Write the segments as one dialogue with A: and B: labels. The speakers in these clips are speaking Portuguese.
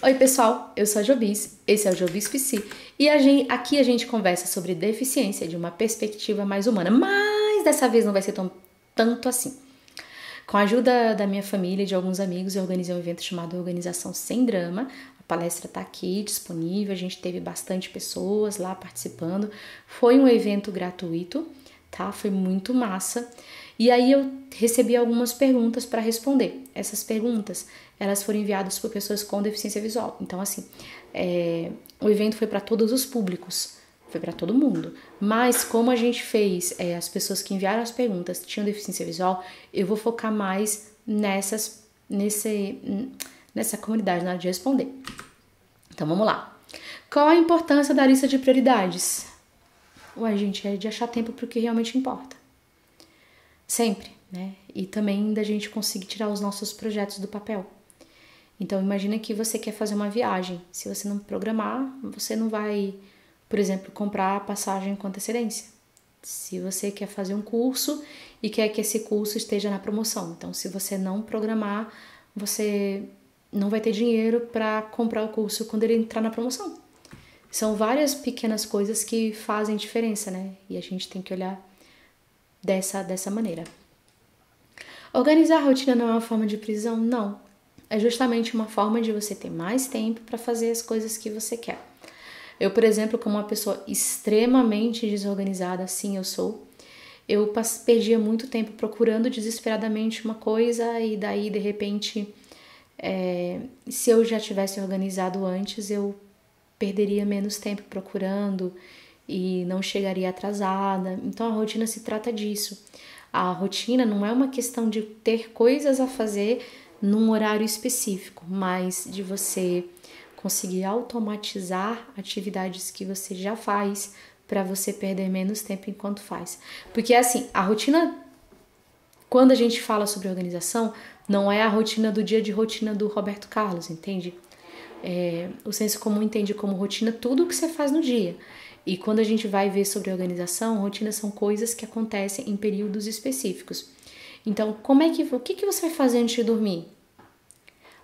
A: Oi pessoal, eu sou a Jobis, esse é o Jobis PC e aqui a gente conversa sobre deficiência de uma perspectiva mais humana, mas dessa vez não vai ser tanto assim. Com a ajuda da minha família e de alguns amigos, eu organizei um evento chamado Organização Sem Drama. A palestra está aqui disponível, a gente teve bastante pessoas lá participando. Foi um evento gratuito, tá? Foi muito massa. E aí eu recebi algumas perguntas para responder. Essas perguntas, elas foram enviadas por pessoas com deficiência visual. Então, assim, o evento foi para todos os públicos. Foi para todo mundo. Mas como a gente fez, as pessoas que enviaram as perguntas tinham deficiência visual, eu vou focar mais nessa comunidade na hora de responder. Então vamos lá. Qual a importância da lista de prioridades? Ué, gente, é de achar tempo para o que realmente importa. Sempre, né? E também da gente conseguir tirar os nossos projetos do papel. Então imagina que você quer fazer uma viagem. Se você não programar, você não vai, por exemplo, comprar a passagem com antecedência. Se você quer fazer um curso e quer que esse curso esteja na promoção. Então, se você não programar, você não vai ter dinheiro para comprar o curso quando ele entrar na promoção. São várias pequenas coisas que fazem diferença, né? E a gente tem que olhar dessa maneira. Organizar a rotina não é uma forma de prisão? Não. É justamente uma forma de você ter mais tempo para fazer as coisas que você quer. Eu, por exemplo, como uma pessoa extremamente desorganizada, assim eu sou, eu perdia muito tempo procurando desesperadamente uma coisa e daí, de repente, se eu já tivesse organizado antes, eu perderia menos tempo procurando e não chegaria atrasada. Então, a rotina se trata disso. A rotina não é uma questão de ter coisas a fazer num horário específico, mas de você conseguir automatizar atividades que você já faz para você perder menos tempo enquanto faz. Porque assim, a rotina, quando a gente fala sobre organização, não é a rotina do dia de rotina do Roberto Carlos, entende? O senso comum entende como rotina tudo o que você faz no dia. E quando a gente vai ver sobre organização, rotinas são coisas que acontecem em períodos específicos. Então, o que você vai fazer antes de dormir?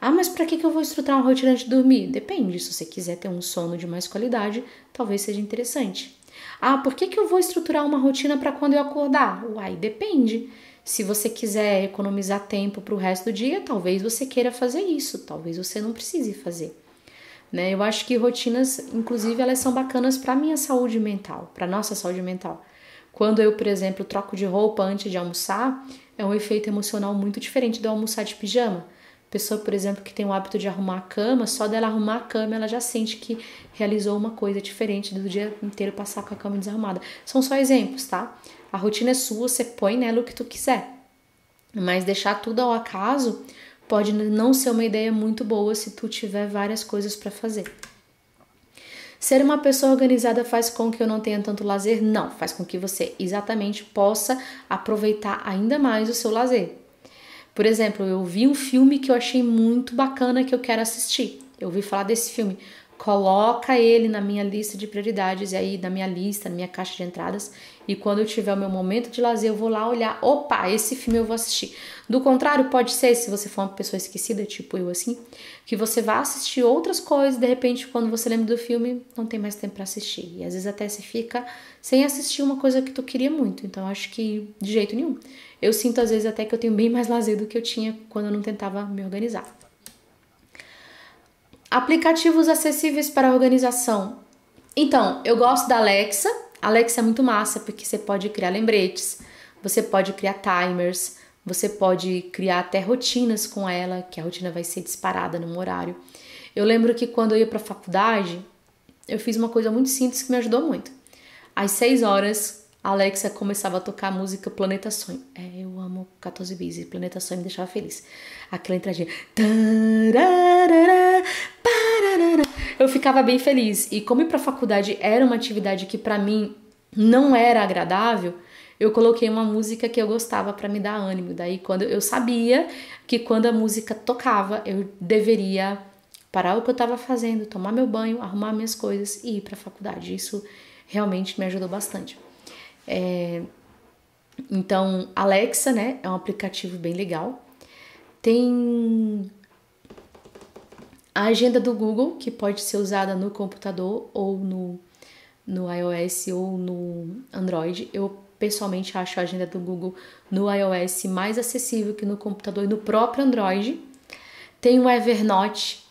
A: Ah, mas para que eu vou estruturar uma rotina antes de dormir? Depende, se você quiser ter um sono de mais qualidade, talvez seja interessante. Ah, por que eu vou estruturar uma rotina para quando eu acordar? Uai, depende. Se você quiser economizar tempo para o resto do dia, talvez você queira fazer isso, talvez você não precise fazer. Né? Eu acho que rotinas, inclusive, elas são bacanas para a minha saúde mental, para a nossa saúde mental. Quando eu, por exemplo, troco de roupa antes de almoçar, é um efeito emocional muito diferente de eu almoçar de pijama. Pessoa, por exemplo, que tem o hábito de arrumar a cama, só dela arrumar a cama, ela já sente que realizou uma coisa diferente do dia inteiro passar com a cama desarrumada. São só exemplos, tá? A rotina é sua, você põe nela o que tu quiser. Mas deixar tudo ao acaso pode não ser uma ideia muito boa se tu tiver várias coisas para fazer. Ser uma pessoa organizada faz com que eu não tenha tanto lazer? Não, faz com que você exatamente possa aproveitar ainda mais o seu lazer. Por exemplo, eu vi um filme que eu achei muito bacana que eu quero assistir. Eu ouvi falar desse filme. Coloca ele na minha lista de prioridades, e aí na minha lista, na minha caixa de entradas, e quando eu tiver o meu momento de lazer, eu vou lá olhar, opa, esse filme eu vou assistir. Do contrário, pode ser, se você for uma pessoa esquecida, tipo eu assim, que você vá assistir outras coisas, de repente, quando você lembra do filme, não tem mais tempo para assistir. E às vezes até você fica sem assistir uma coisa que tu queria muito, então eu acho que de jeito nenhum. Eu sinto às vezes até que eu tenho bem mais lazer do que eu tinha quando eu não tentava me organizar. Aplicativos acessíveis para organização. Então, eu gosto da Alexa. A Alexa é muito massa porque você pode criar lembretes, você pode criar timers, você pode criar até rotinas com ela, que a rotina vai ser disparada num horário. Eu lembro que quando eu ia para a faculdade, eu fiz uma coisa muito simples que me ajudou muito. Às 6 horas, a Alexa começava a tocar a música Planeta Sonho. Eu amo 14 bis e Planeta Sonho me deixava feliz. Aquela entradinha. Eu ficava bem feliz. E como ir pra faculdade era uma atividade que pra mim não era agradável, eu coloquei uma música que eu gostava pra me dar ânimo. Daí quando eu sabia que quando a música tocava, eu deveria parar o que eu tava fazendo, tomar meu banho, arrumar minhas coisas e ir pra faculdade. Isso realmente me ajudou bastante. Então, Alexa, né, é um aplicativo bem legal. Tem A agenda do Google, que pode ser usada no computador ou no iOS ou no Android. Eu pessoalmente acho a agenda do Google no iOS mais acessível que no computador e no próprio Android. Tem o Evernote,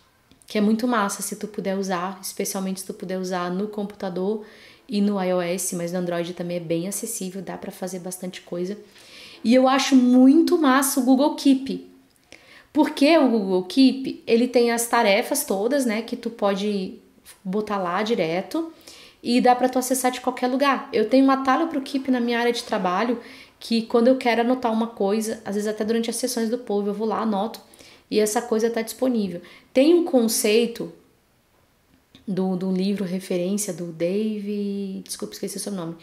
A: que é muito massa se tu puder usar, especialmente se tu puder usar no computador e no iOS, mas no Android também é bem acessível, dá para fazer bastante coisa. E eu acho muito massa o Google Keep. Porque o Google Keep, ele tem as tarefas todas, né, que tu pode botar lá direto e dá para tu acessar de qualquer lugar. Eu tenho um atalho pro Keep na minha área de trabalho, que quando eu quero anotar uma coisa, às vezes até durante as sessões do povo, eu vou lá, anoto, e essa coisa tá disponível. Tem um conceito do livro referência do Dave, desculpa, esqueci o seu nome,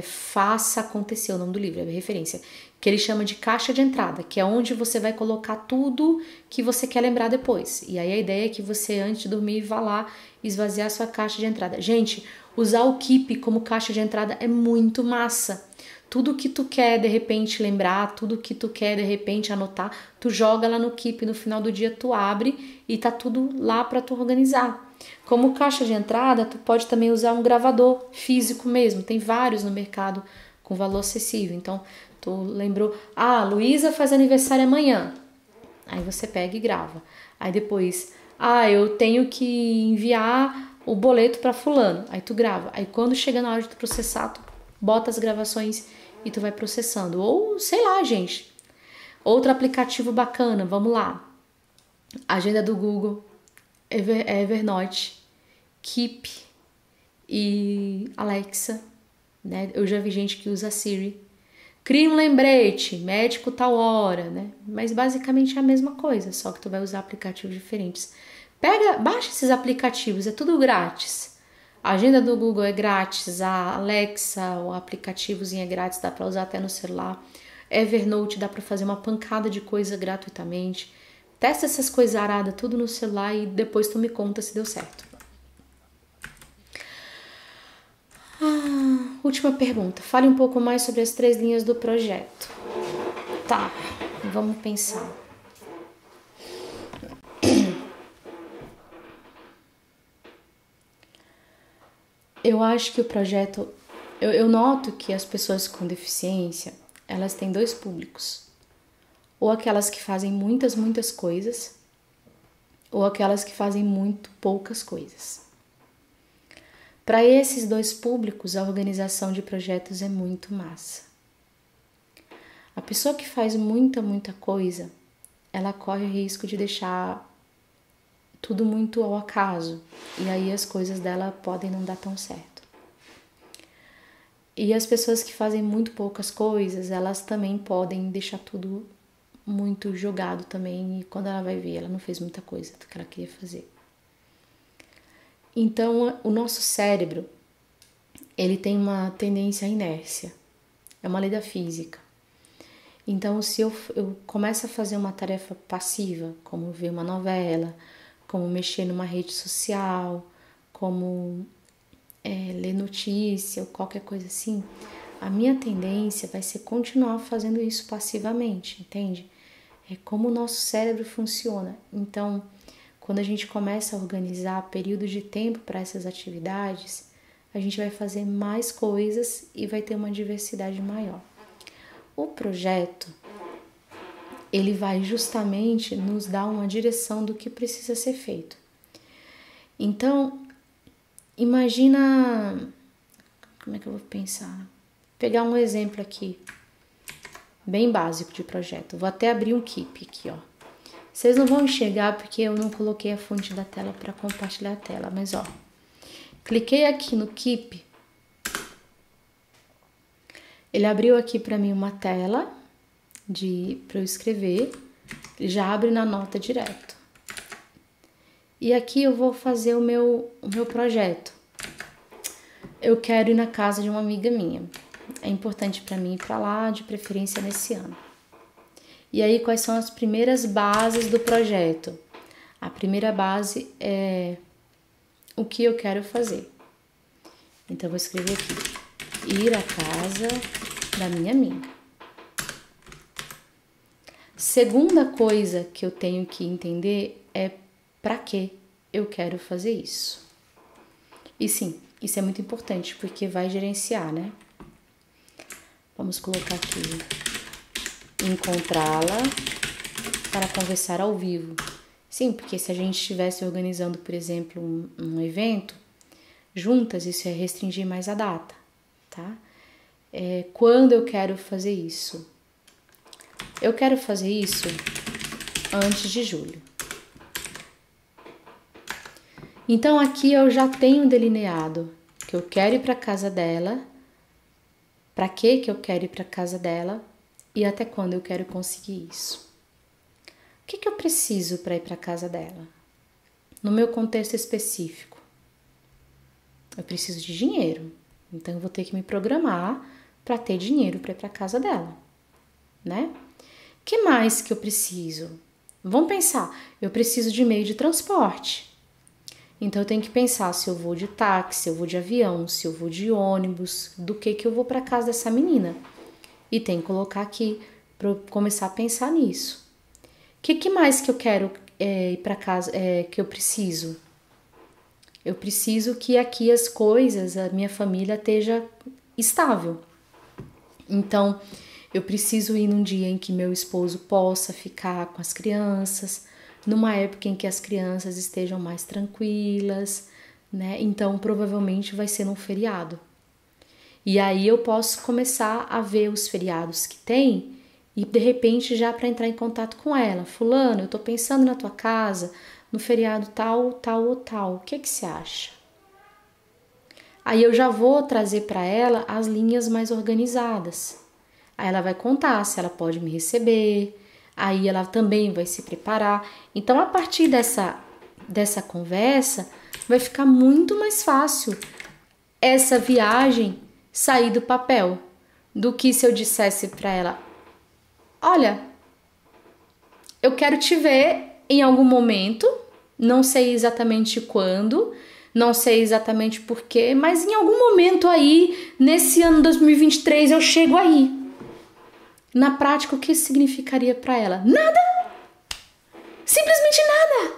A: Faça Acontecer, o nome do livro, é referência, que ele chama de caixa de entrada, que é onde você vai colocar tudo que você quer lembrar depois. E aí a ideia é que você, antes de dormir, vá lá esvaziar a sua caixa de entrada. Gente, usar o Keep como caixa de entrada é muito massa. Tudo que tu quer, de repente, lembrar, tudo que tu quer, de repente, anotar, tu joga lá no Keep, no final do dia tu abre e tá tudo lá para tu organizar. Como caixa de entrada, tu pode também usar um gravador físico mesmo. Tem vários no mercado com valor acessível. Então, tu lembrou, Luísa faz aniversário amanhã. Aí você pega e grava. Aí depois, eu tenho que enviar o boleto para fulano. Aí tu grava. Aí quando chega na hora de tu processar, tu bota as gravações e tu vai processando. Ou, sei lá, gente. Outro aplicativo bacana, vamos lá. Agenda do Google, Evernote, Keep e Alexa, né? Eu já vi gente que usa Siri. Cria um lembrete, médico tal hora, né? Mas basicamente é a mesma coisa, só que tu vai usar aplicativos diferentes. Baixa esses aplicativos, é tudo grátis. A agenda do Google é grátis, a Alexa, o aplicativozinho é grátis, dá para usar até no celular. Evernote dá para fazer uma pancada de coisa gratuitamente. Testa essas coisas aradas tudo no celular e depois tu me conta se deu certo. Última pergunta. Fale um pouco mais sobre as 3 linhas do projeto. Tá, vamos pensar. Eu acho que o projeto... Eu noto que as pessoas com deficiência, elas têm 2 públicos. Ou aquelas que fazem muitas coisas, ou aquelas que fazem muito poucas coisas. Para esses 2 públicos, a organização de projetos é muito massa. A pessoa que faz muita coisa, ela corre o risco de deixar tudo muito ao acaso, e aí as coisas dela podem não dar tão certo. E as pessoas que fazem muito poucas coisas, elas também podem deixar tudo muito jogado também, e quando ela vai ver, ela não fez muita coisa do que ela queria fazer. Então, o nosso cérebro, ele tem uma tendência à inércia. É uma lei da física. Então, se eu começo a fazer uma tarefa passiva, como ver uma novela, como mexer numa rede social, como ler notícia ou qualquer coisa assim, a minha tendência vai ser continuar fazendo isso passivamente, entende? É como o nosso cérebro funciona. Então, quando a gente começa a organizar períodos de tempo para essas atividades, a gente vai fazer mais coisas e vai ter uma diversidade maior. O projeto, ele vai justamente nos dar uma direção do que precisa ser feito. Então, imagina... Como é que eu vou pensar? Vou pegar um exemplo aqui, bem básico de projeto. Vou até abrir um Keep aqui, ó. Vocês não vão enxergar porque eu não coloquei a fonte da tela para compartilhar a tela, mas ó, cliquei aqui no Keep, ele abriu aqui para mim uma tela para eu escrever, ele já abre na nota direto. E aqui eu vou fazer o meu projeto. Eu quero ir na casa de uma amiga minha. É importante para mim ir para lá, de preferência nesse ano. E aí, quais são as primeiras bases do projeto? A primeira base é o que eu quero fazer. Então, eu vou escrever aqui, ir à casa da minha amiga. Segunda coisa que eu tenho que entender é para quê eu quero fazer isso. E sim, isso é muito importante, porque vai gerenciar, né? Vamos colocar aqui, encontrá-la para conversar ao vivo. Sim, porque se a gente estivesse organizando, por exemplo, um evento juntas, isso é restringir mais a data, tá? Quando eu quero fazer isso? Eu quero fazer isso antes de julho. Então aqui eu já tenho delineado que eu quero ir para casa dela, para que eu quero ir para casa dela e até quando eu quero conseguir isso. O que eu preciso para ir para casa dela? No meu contexto específico, eu preciso de dinheiro, então eu vou ter que me programar para ter dinheiro para ir para casa dela, né? O que mais que eu preciso? Vamos pensar, eu preciso de meio de transporte. Então eu tenho que pensar se eu vou de táxi, se eu vou de avião, se eu vou de ônibus, do que eu vou para casa dessa menina. E tem que colocar aqui para eu começar a pensar nisso. O que mais que eu quero ir para casa, que eu preciso? Eu preciso que aqui as coisas, a minha família esteja estável. Então, eu preciso ir num dia em que meu esposo possa ficar com as crianças, numa época em que as crianças estejam mais tranquilas, né? Então, provavelmente vai ser num feriado. E aí eu posso começar a ver os feriados que tem e, de repente, já para entrar em contato com ela. Fulano, eu tô pensando na tua casa, no feriado tal, tal ou tal. O que você acha? Aí eu já vou trazer para ela as linhas mais organizadas. Aí ela vai contar se ela pode me receber, aí ela também vai se preparar. Então, a partir dessa conversa, vai ficar muito mais fácil essa viagem sair do papel do que se eu dissesse para ela: olha, eu quero te ver em algum momento, não sei exatamente quando, não sei exatamente porquê, mas em algum momento aí, nesse ano 2023, eu chego aí. Na prática, o que isso significaria para ela? Nada! Simplesmente nada!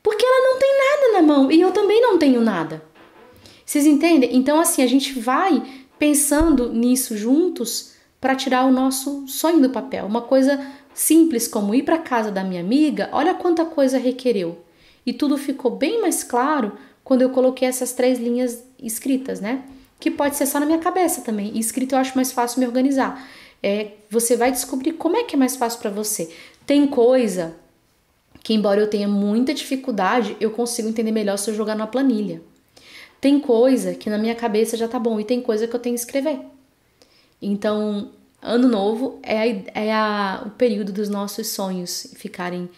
A: Porque ela não tem nada na mão e eu também não tenho nada. Vocês entendem? Então, assim, a gente vai pensando nisso juntos para tirar o nosso sonho do papel. Uma coisa simples como ir para casa da minha amiga, olha quanta coisa requereu. E tudo ficou bem mais claro quando eu coloquei essas 3 linhas escritas, né? Que pode ser só na minha cabeça também. E escrito eu acho mais fácil me organizar. Você vai descobrir como é que é mais fácil para você. Tem coisa que, embora eu tenha muita dificuldade, eu consigo entender melhor se eu jogar numa planilha. Tem coisa que na minha cabeça já tá bom e tem coisa que eu tenho que escrever. Então, ano novo o período dos nossos sonhos ficarem,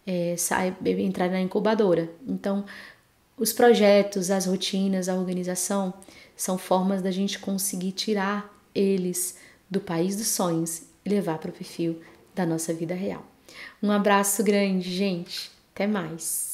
A: entrarem na incubadora. Então, os projetos, as rotinas, a organização são formas da gente conseguir tirar eles do país dos sonhos e levar para o perfil da nossa vida real. Um abraço grande, gente. Até mais.